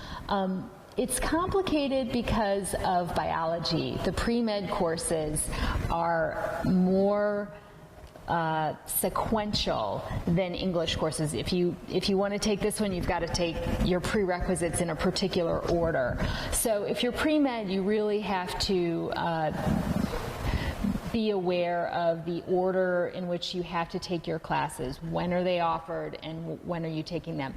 It's complicated because of biology. The pre-med courses are more sequential than English courses. If you want to take this one, you've got to take your prerequisites in a particular order. So if you're pre-med, you really have to be aware of the order in which you have to take your classes. When are they offered and when are you taking them?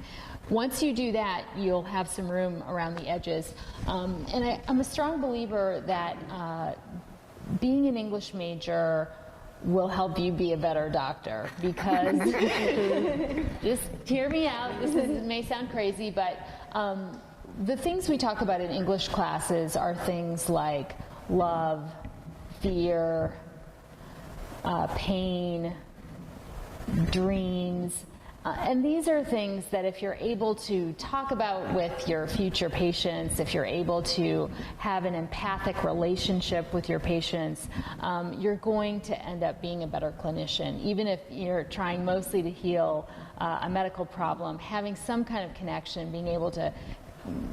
Once you do that, you'll have some room around the edges. And I'm a strong believer that being an English major will help you be a better doctor, because just hear me out, may sound crazy, but the things we talk about in English classes are things like love, fear, pain, dreams. And these are things that if you're able to talk about with your future patients, if you're able to have an empathic relationship with your patients, you're going to end up being a better clinician. Even if you're trying mostly to heal a medical problem, having some kind of connection, being able to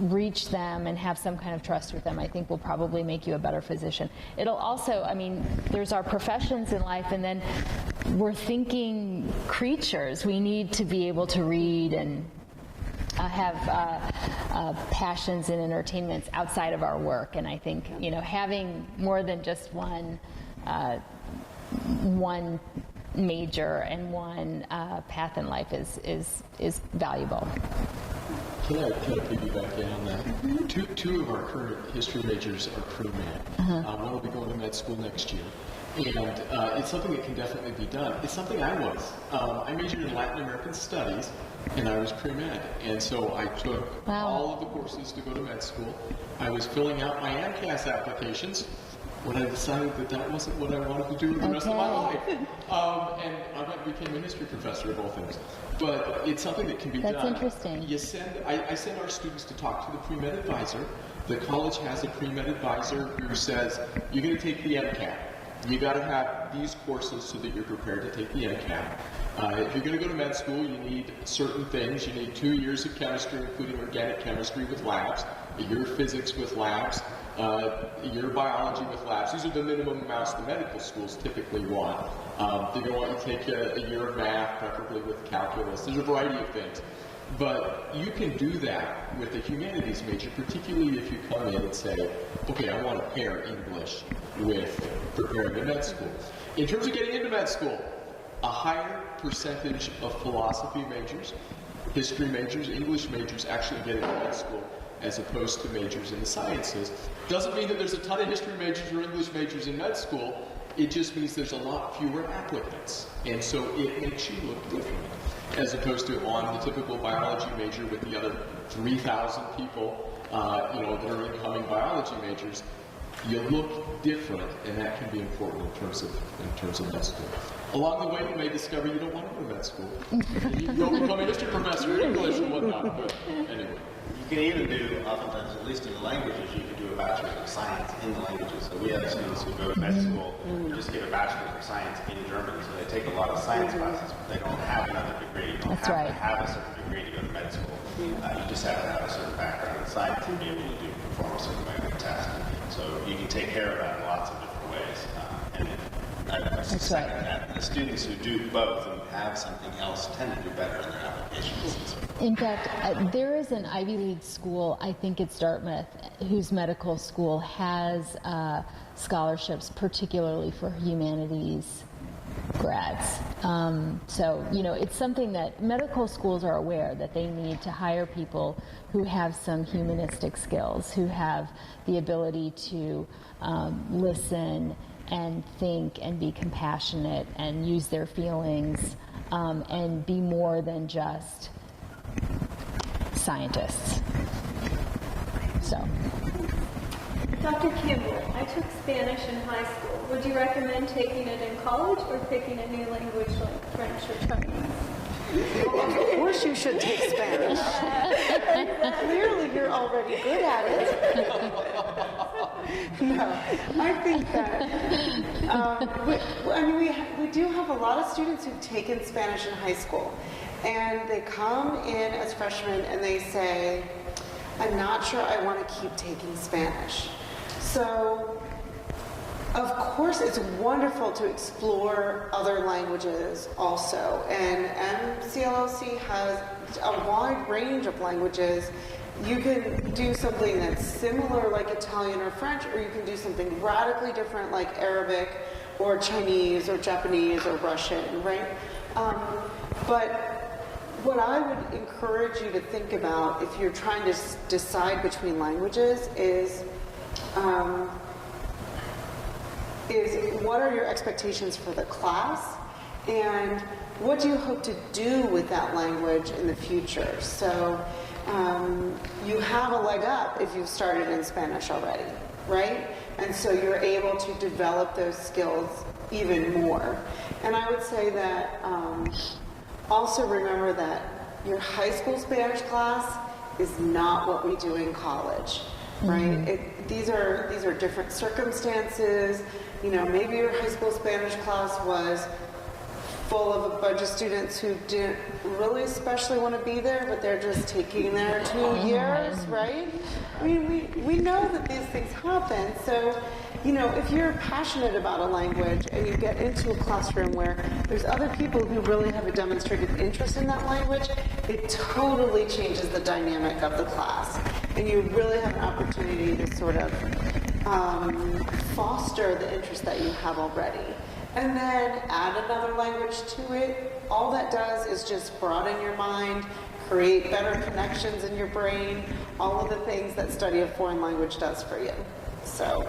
reach them and have some kind of trust with them, I think will probably make you a better physician. It'll also, I mean, there's our professions in life, and then we're thinking creatures. We need to be able to read and have passions and entertainments outside of our work. And I think, you know, having more than just one major and one path in life is valuable. Can I piggyback in on that? Mm-hmm. Two of our current history majors are pre-med. One will be going to med school next year. And it's something that can definitely be done. It's something I was. I majored in Latin American studies, and I was pre-med. And so I took all of the courses to go to med school. I was filling out my AMCAS applications when I decided that that wasn't what I wanted to do the rest of my life. And I went and became a history professor of all things. But it's something that can be done. That's interesting. I send our students to talk to the pre-med advisor. The college has a pre-med advisor who says, you're going to take the MCAT. You got to have these courses so that you're prepared to take the MCAT. If you're going to go to med school, you need certain things. You need 2 years of chemistry, including organic chemistry with labs, a year of physics with labs, a year of biology with labs. These are the minimum amounts the medical schools typically want. They're going to want you to take a year of math, preferably with calculus. There's a variety of things. But you can do that with a humanities major, particularly if you come in and say, okay, I want to pair English with preparing to med school. In terms of getting into med school, a higher percentage of philosophy majors, history majors, English majors actually get into med school as opposed to majors in the sciences. Doesn't mean that there's a ton of history majors or English majors in med school. It just means there's a lot fewer applicants. And so it makes you look different, as opposed to on the typical biology major with the other 3,000 people that are incoming biology majors. You look different, and that can be important in terms of med school. Along the way, you may discover you don't want to go to med school. You can go become a history professor in English and whatnot, but anyway. You can even do, oftentimes, at least in the languages, you can do a bachelor's of science in the languages. So we have students who go to med school who just get a bachelor's of science in German. So they take a lot of science classes, but they don't have another degree. You don't have to have a certain degree to go to med school. You just have to have a certain background in science and be able to perform a certain medical test. So you can take care of that in lots of different ways. I suspect that the students who do both and have something else tend to do better in their applications. In fact, there is an Ivy League school, I think it's Dartmouth, whose medical school has scholarships, particularly for humanities grads. So, it's something that medical schools are aware that they need to hire people who have some humanistic skills, who have the ability to listen and think and be compassionate and use their feelings and be more than just scientists. So. Dr. Campbell, I took Spanish in high school. Would you recommend taking it in college or picking a new language like French or Chinese? Well, of course you should take Spanish. Clearly you're already good at it. No, I think that we do have a lot of students who've taken Spanish in high school, and they come in as freshmen and they say, I'm not sure I want to keep taking Spanish. So, of course, it's wonderful to explore other languages also, and MCLOC has a wide range of languages. You can do something that's similar like Italian or French, or you can do something radically different like Arabic or Chinese or Japanese or Russian, right? But what I would encourage you to think about if you're trying to decide between languages is what are your expectations for the class, and what do you hope to do with that language in the future? So you have a leg up if you've started in Spanish already, right? And so you're able to develop those skills even more. And I would say that also remember that your high school Spanish class is not what we do in college, right? These are different circumstances. You know, maybe your high school Spanish class was full of a bunch of students who didn't really especially want to be there, but they're just taking their 2 years, right? I mean, we know that these things happen. So, you know, if you're passionate about a language and you get into a classroom where there's other people who really have a demonstrated interest in that language, it totally changes the dynamic of the class. And you really have an opportunity to sort of foster the interest that you have already. And then add another language to it. All that does is just broaden your mind, create better connections in your brain, all of the things that study a foreign language does for you. So.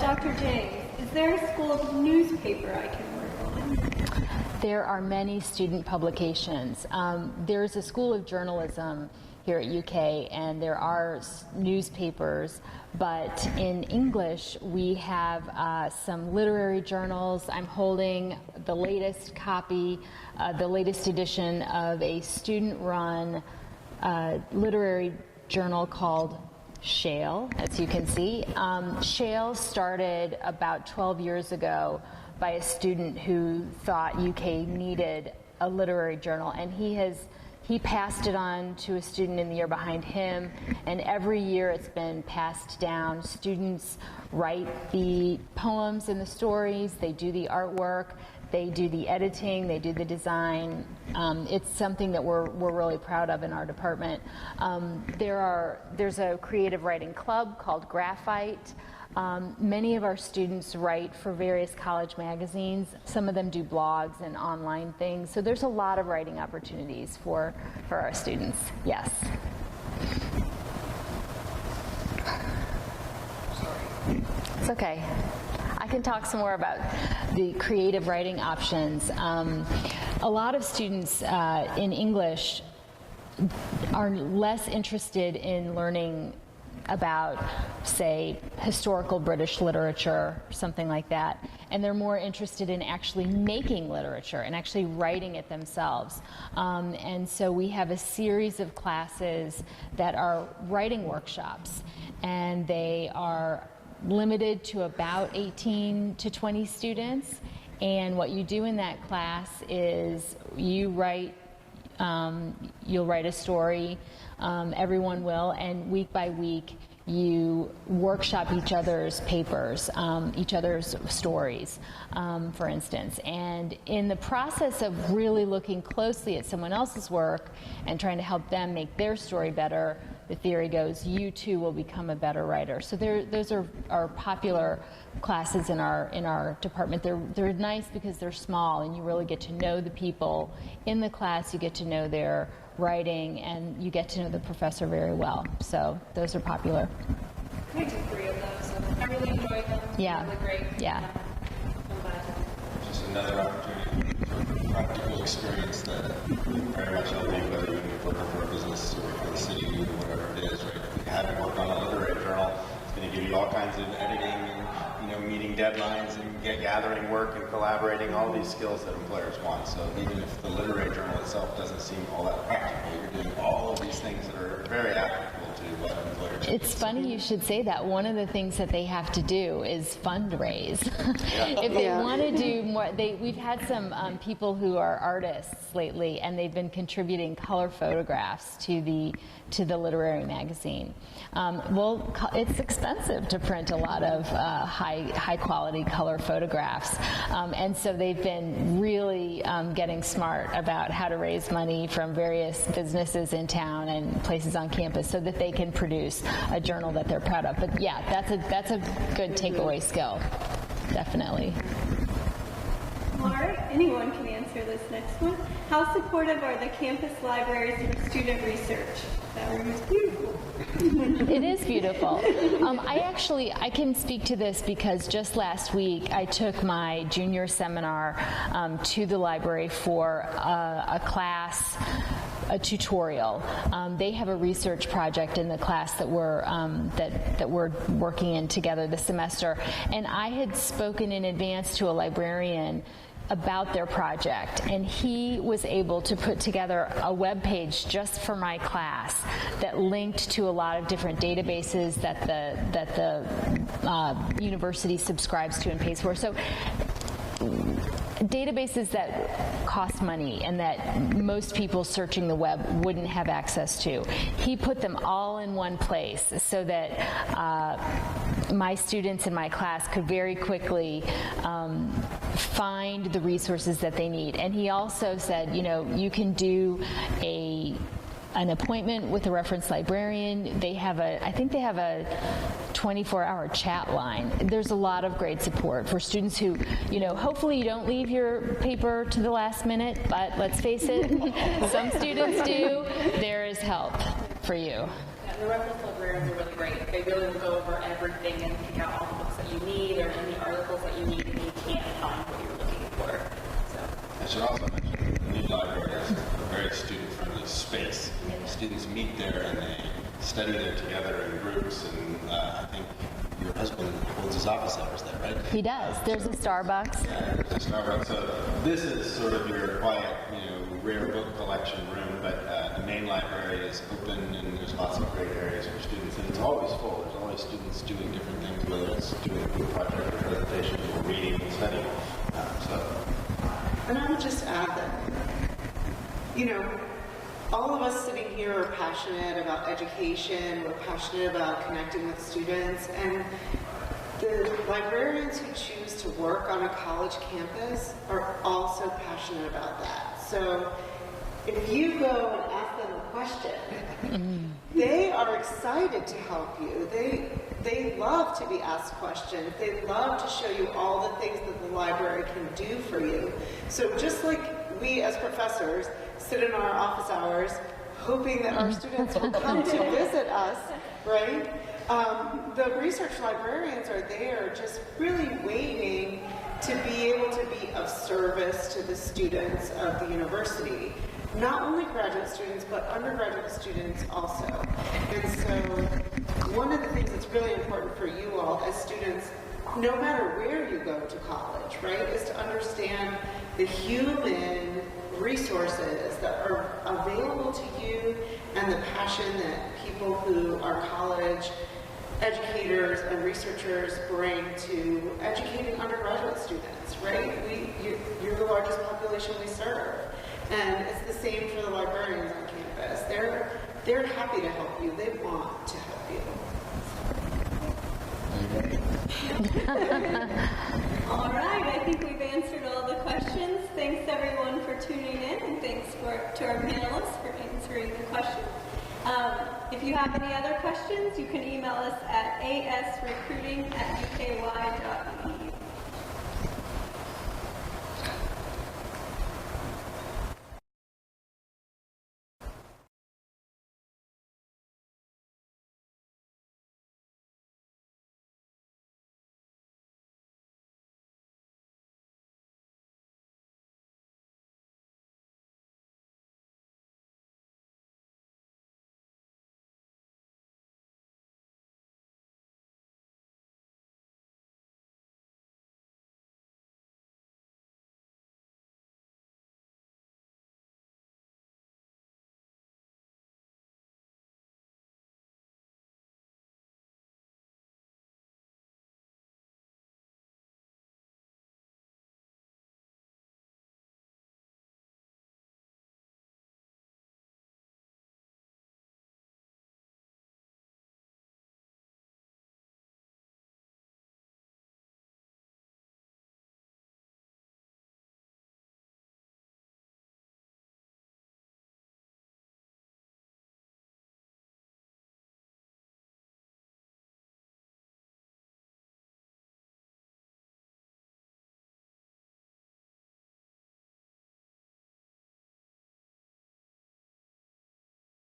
Dr. James, is there a school of newspaper I can work on? There are many student publications. There's a School of Journalism here at UK, and there are newspapers, but in English we have some literary journals. I'm holding the latest copy, the latest edition of a student-run literary journal called Shale, as you can see. Shale started about 12 years ago by a student who thought UK needed a literary journal, and he passed it on to a student in the year behind him, and every year it's been passed down. Students write the poems and the stories, they do the artwork, they do the editing, they do the design. It's something that we're really proud of in our department. There's a creative writing club called Graphite. Many of our students write for various college magazines. Some of them do blogs and online things. So there's a lot of writing opportunities for our students. Yes. Sorry. It's okay. I can talk some more about the creative writing options. A lot of students in English are less interested in learning about, say, historical British literature, something like that, and they're more interested in actually making literature and actually writing it themselves. And so we have a series of classes that are writing workshops, and they are limited to about 18 to 20 students. And what you do in that class is you write, you'll write a story, everyone will, and week by week you workshop each other's papers, each other's stories, for instance. And in the process of really looking closely at someone else's work and trying to help them make their story better, the theory goes, you too will become a better writer. So those are popular classes in our department. They're nice because they're small, and you really get to know the people in the class. You get to know their writing, and you get to know the professor very well. So those are popular. I did 3 of those, and I really enjoyed them. Yeah. Really great. Yeah. Just another opportunity for practical experience that very much elevate whether you're working for a business or for the city or whatever it is, right? If you haven't worked on a literary journal, it's going to give you all kinds of editing and, meeting deadlines and gathering work and collaborating, all these skills that employers want. So even if the literary journal itself doesn't seem all that practical, you're doing all of these things that are very applicable to what employers do. It's funny you should say that. One of the things that they have to do is fundraise. If they want to do more, we've had some people who are artists lately, and they've been contributing color photographs to the literary magazine. Well, it's expensive to print a lot of high quality color photographs, and so they've been really getting smart about how to raise money from various businesses in town and places on campus so that they can produce a journal that they're proud of. But yeah, that's a good takeaway skill, definitely. All right, anyone can answer this next one. How supportive are the campus libraries for student research? That room is beautiful. It is beautiful. I can speak to this because just last week I took my junior seminar to the library for a class, a tutorial. They have a research project in the class that we're working in together this semester, and I had spoken in advance to a librarian about their project, and he was able to put together a web page just for my class that linked to a lot of different databases that the university subscribes to and pays for. So databases that cost money and that most people searching the web wouldn't have access to. He put them all in one place so that my students in my class could very quickly find the resources that they need. And he also said, you can do an appointment with a reference librarian. I think they have a 24-hour chat line. There's a lot of great support for students who, hopefully you don't leave your paper to the last minute, but let's face it, some students do. There is help for you. Yeah, the reference librarians are really great. They really will go over everything and pick out all the books that you need or any articles that you need and you can't find what you're looking for. So. I should also mention the new library is a very student-friendly space. Students meet there and they study there together in groups, and I think your husband holds his office hours there, right? He does. There's a Starbucks. Yeah, there's a Starbucks. So this is sort of your quiet, rare book collection room, but the main library is open and there's lots of great areas for students, and it's always full. There's always students doing different things, whether it's doing a group project or presentation or reading and studying. And I would just add that, all of us sitting here are passionate about education, we're passionate about connecting with students, and the librarians who choose to work on a college campus are also passionate about that. So if you go and ask them a question, they are excited to help you. They love to be asked questions. They love to show you all the things that the library can do for you. So just like we as professors sit in our office hours hoping that our students will come to visit us, right? The research librarians are there just really waiting to be able to be of service to the students of the university. Not only graduate students, but undergraduate students also. And so one of the things that's really important for you all as students, no matter where you go to college, right, is to understand the human resources that are available to you and the passion that people who are college educators and researchers bring to educating undergraduate students, right? You're the largest population we serve. And it's the same for the librarians on campus. They're happy to help you. They want to help you. All right, I think we've answered all the questions. Thanks everyone for tuning in, and thanks to our panelists for answering the questions. If you have any other questions, you can email us at asrecruiting@uky.edu.